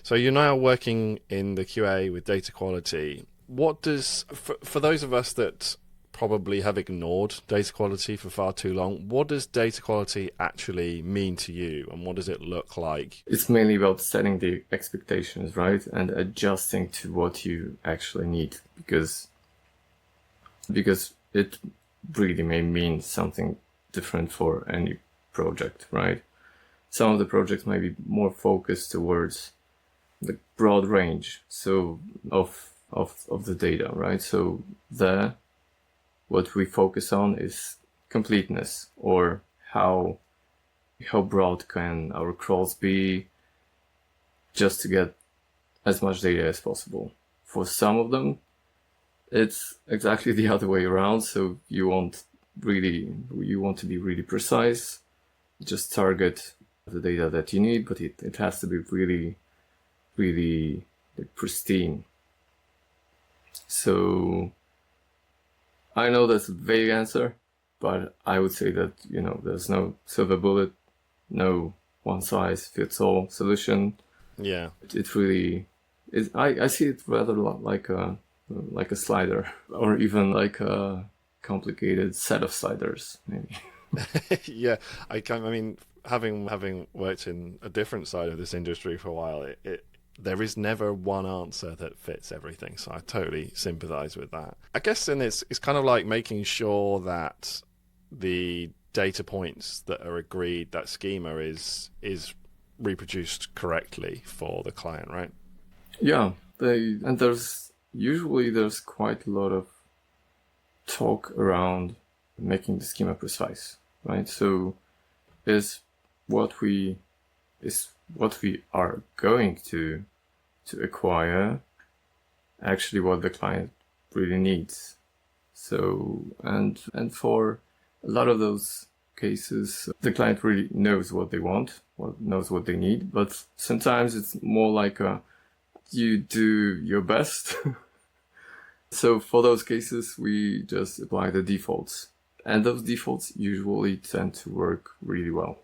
So you're now working in the QA with data quality. What does, for those of us that probably have ignored data quality for far too long, what does data quality actually mean to you, and what does it look like? It's mainly about setting the expectations, right? And adjusting to what you actually need, because it really may mean something different for any project, right? Some of the projects might be more focused towards the broad range of the data, right? So there, what we focus on is completeness, or how broad can our crawls be, just to get as much data as possible. For some of them, it's exactly the other way around. So you want to be really precise, just target the data that you need, but it has to be really, really pristine. So I know that's a vague answer, but I would say that, there's no silver bullet, no one size fits all solution. Yeah. It really is. I see it rather like a slider, or even like a complicated set of sliders, maybe. Yeah, I mean, having worked in a different side of this industry for a while, there is never one answer that fits everything. So I totally sympathize with that. I guess then it's kind of like making sure that the data points that are agreed, that schema is reproduced correctly for the client, right? Yeah, there's quite a lot of talk around making the schema precise, right? So is what we are going to acquire actually what the client really needs? So and for a lot of those cases, the client really knows what they want, knows what they need, but sometimes it's more like you do your best. So for those cases, we just apply the defaults, and those defaults usually tend to work really well.